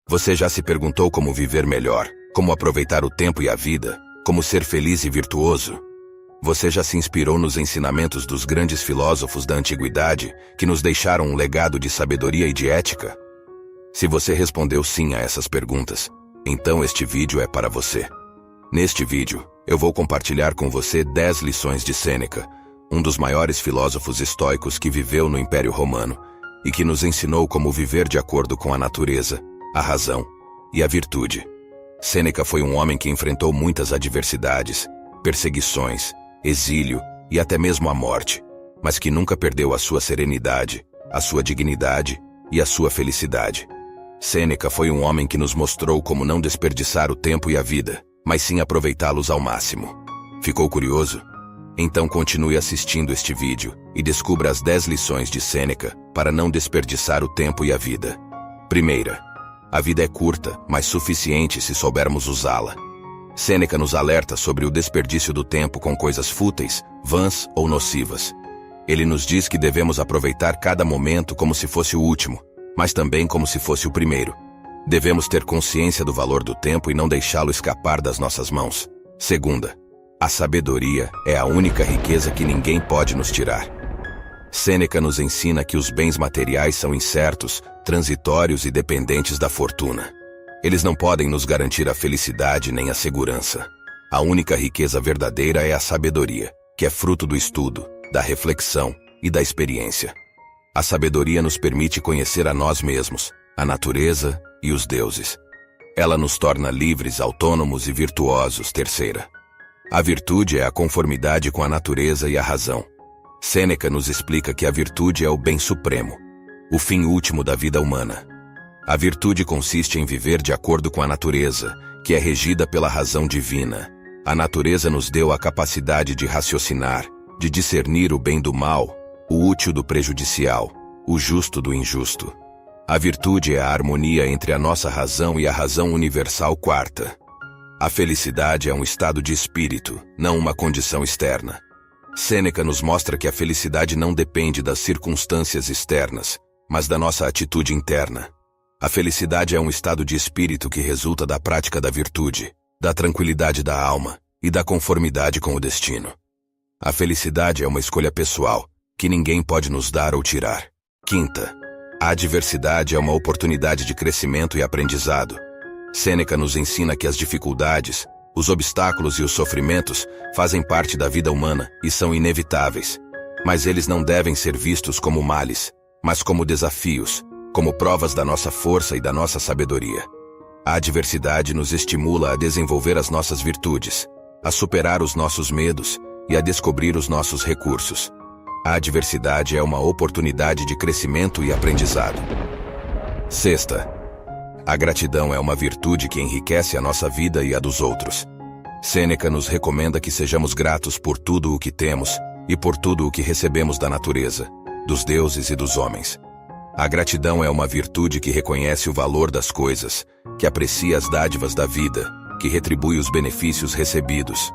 Você já se perguntou como viver melhor, como aproveitar o tempo e a vida, como ser feliz e virtuoso? Você já se inspirou nos ensinamentos dos grandes filósofos da antiguidade, que nos deixaram um legado de sabedoria e de ética? Se você respondeu sim a essas perguntas, então este vídeo é para você. Neste vídeo, eu vou compartilhar com você 10 lições de Sêneca, um dos maiores filósofos estoicos que viveu no Império Romano e que nos ensinou como viver de acordo com a natureza, a razão e a virtude. Sêneca foi um homem que enfrentou muitas adversidades, perseguições, exílio e até mesmo a morte, mas que nunca perdeu a sua serenidade, a sua dignidade e a sua felicidade. Sêneca foi um homem que nos mostrou como não desperdiçar o tempo e a vida, mas sim aproveitá-los ao máximo. Ficou curioso? Então continue assistindo este vídeo e descubra as 10 lições de Sêneca para não desperdiçar o tempo e a vida. Primeira, a vida é curta, mas suficiente se soubermos usá-la. Sêneca nos alerta sobre o desperdício do tempo com coisas fúteis, vãs ou nocivas. Ele nos diz que devemos aproveitar cada momento como se fosse o último, mas também como se fosse o primeiro. Devemos ter consciência do valor do tempo e não deixá-lo escapar das nossas mãos. Segunda, a sabedoria é a única riqueza que ninguém pode nos tirar. Sêneca nos ensina que os bens materiais são incertos, transitórios e dependentes da fortuna. Eles não podem nos garantir a felicidade nem a segurança. A única riqueza verdadeira é a sabedoria, que é fruto do estudo, da reflexão e da experiência. A sabedoria nos permite conhecer a nós mesmos, a natureza e os deuses. Ela nos torna livres, autônomos e virtuosos. Terceira, a virtude é a conformidade com a natureza e a razão. Sêneca nos explica que a virtude é o bem supremo, o fim último da vida humana. A virtude consiste em viver de acordo com a natureza, que é regida pela razão divina. A natureza nos deu a capacidade de raciocinar, de discernir o bem do mal, o útil do prejudicial, o justo do injusto. A virtude é a harmonia entre a nossa razão e a razão universal. Quarta, a felicidade é um estado de espírito, não uma condição externa. Sêneca nos mostra que a felicidade não depende das circunstâncias externas, mas da nossa atitude interna. A felicidade é um estado de espírito que resulta da prática da virtude, da tranquilidade da alma e da conformidade com o destino. A felicidade é uma escolha pessoal, que ninguém pode nos dar ou tirar. Quinta, a adversidade é uma oportunidade de crescimento e aprendizado. Sêneca nos ensina que as dificuldades, os obstáculos e os sofrimentos fazem parte da vida humana e são inevitáveis, mas eles não devem ser vistos como males, mas como desafios, como provas da nossa força e da nossa sabedoria. A adversidade nos estimula a desenvolver as nossas virtudes, a superar os nossos medos e a descobrir os nossos recursos. A adversidade é uma oportunidade de crescimento e aprendizado. Sexta, a gratidão é uma virtude que enriquece a nossa vida e a dos outros. Sêneca nos recomenda que sejamos gratos por tudo o que temos e por tudo o que recebemos da natureza, dos deuses e dos homens. A gratidão é uma virtude que reconhece o valor das coisas, que aprecia as dádivas da vida, que retribui os benefícios recebidos.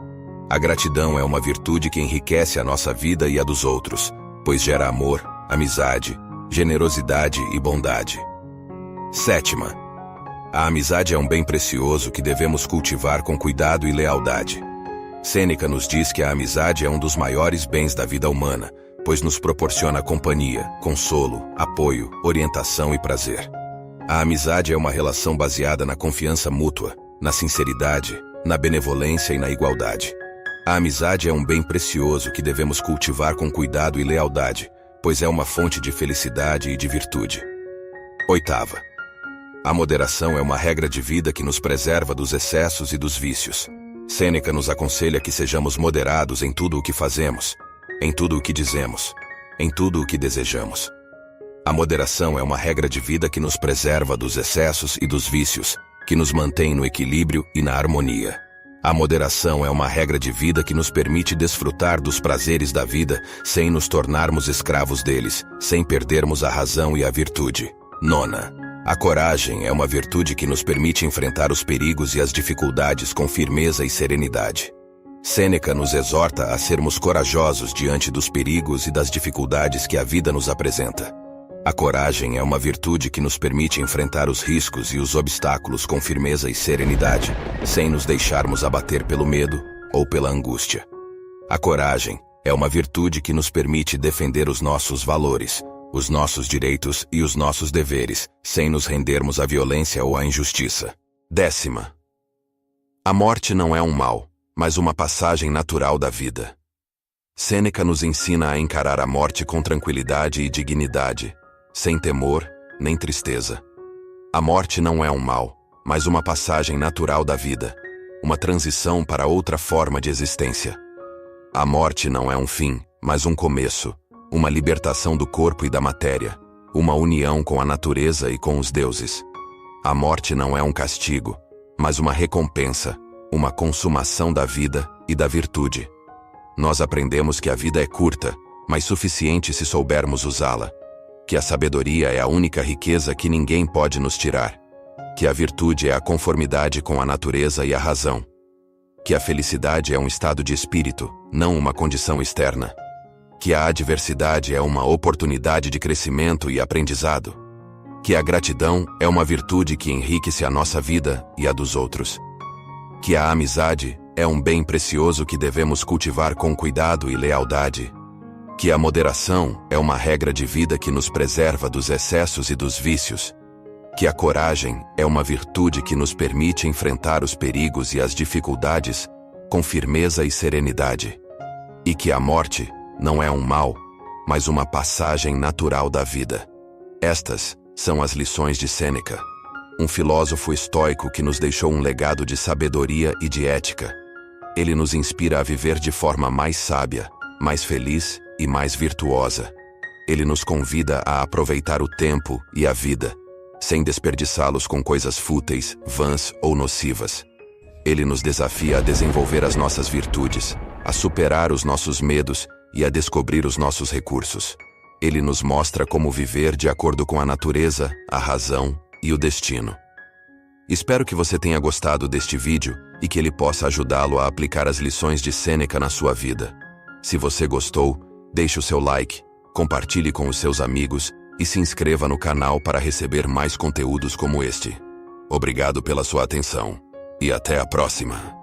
A gratidão é uma virtude que enriquece a nossa vida e a dos outros, pois gera amor, amizade, generosidade e bondade. Sétima, a amizade é um bem precioso que devemos cultivar com cuidado e lealdade. Sêneca nos diz que a amizade é um dos maiores bens da vida humana, pois nos proporciona companhia, consolo, apoio, orientação e prazer. A amizade é uma relação baseada na confiança mútua, na sinceridade, na benevolência e na igualdade. A amizade é um bem precioso que devemos cultivar com cuidado e lealdade, pois é uma fonte de felicidade e de virtude. Oitava, a moderação é uma regra de vida que nos preserva dos excessos e dos vícios. Sêneca nos aconselha que sejamos moderados em tudo o que fazemos, em tudo o que dizemos, em tudo o que desejamos. A moderação é uma regra de vida que nos preserva dos excessos e dos vícios, que nos mantém no equilíbrio e na harmonia. A moderação é uma regra de vida que nos permite desfrutar dos prazeres da vida sem nos tornarmos escravos deles, sem perdermos a razão e a virtude. Nona, a coragem é uma virtude que nos permite enfrentar os perigos e as dificuldades com firmeza e serenidade. Sêneca nos exorta a sermos corajosos diante dos perigos e das dificuldades que a vida nos apresenta. A coragem é uma virtude que nos permite enfrentar os riscos e os obstáculos com firmeza e serenidade, sem nos deixarmos abater pelo medo ou pela angústia. A coragem é uma virtude que nos permite defender os nossos valores, os nossos direitos e os nossos deveres, sem nos rendermos à violência ou à injustiça. 10ª. A morte não é um mal, mas uma passagem natural da vida. Sêneca nos ensina a encarar a morte com tranquilidade e dignidade, sem temor nem tristeza. A morte não é um mal, mas uma passagem natural da vida, uma transição para outra forma de existência. A morte não é um fim, mas um começo, uma libertação do corpo e da matéria, uma união com a natureza e com os deuses. A morte não é um castigo, mas uma recompensa, uma consumação da vida e da virtude. Nós aprendemos que a vida é curta, mas suficiente se soubermos usá-la, que a sabedoria é a única riqueza que ninguém pode nos tirar, que a virtude é a conformidade com a natureza e a razão, que a felicidade é um estado de espírito, não uma condição externa, que a adversidade é uma oportunidade de crescimento e aprendizado, que a gratidão é uma virtude que enriquece a nossa vida e a dos outros, que a amizade é um bem precioso que devemos cultivar com cuidado e lealdade, que a moderação é uma regra de vida que nos preserva dos excessos e dos vícios, que a coragem é uma virtude que nos permite enfrentar os perigos e as dificuldades com firmeza e serenidade, e que a morte não é um mal, mas uma passagem natural da vida. Estas são as lições de Sêneca, um filósofo estoico que nos deixou um legado de sabedoria e de ética. Ele nos inspira a viver de forma mais sábia, mais feliz e mais virtuosa. Ele nos convida a aproveitar o tempo e a vida, sem desperdiçá-los com coisas fúteis, vãs ou nocivas. Ele nos desafia a desenvolver as nossas virtudes, a superar os nossos medos e a descobrir os nossos recursos. Ele nos mostra como viver de acordo com a natureza, a razão e o destino. Espero que você tenha gostado deste vídeo e que ele possa ajudá-lo a aplicar as lições de Sêneca na sua vida. Se você gostou, deixe o seu like, compartilhe com os seus amigos e se inscreva no canal para receber mais conteúdos como este. Obrigado pela sua atenção e até a próxima.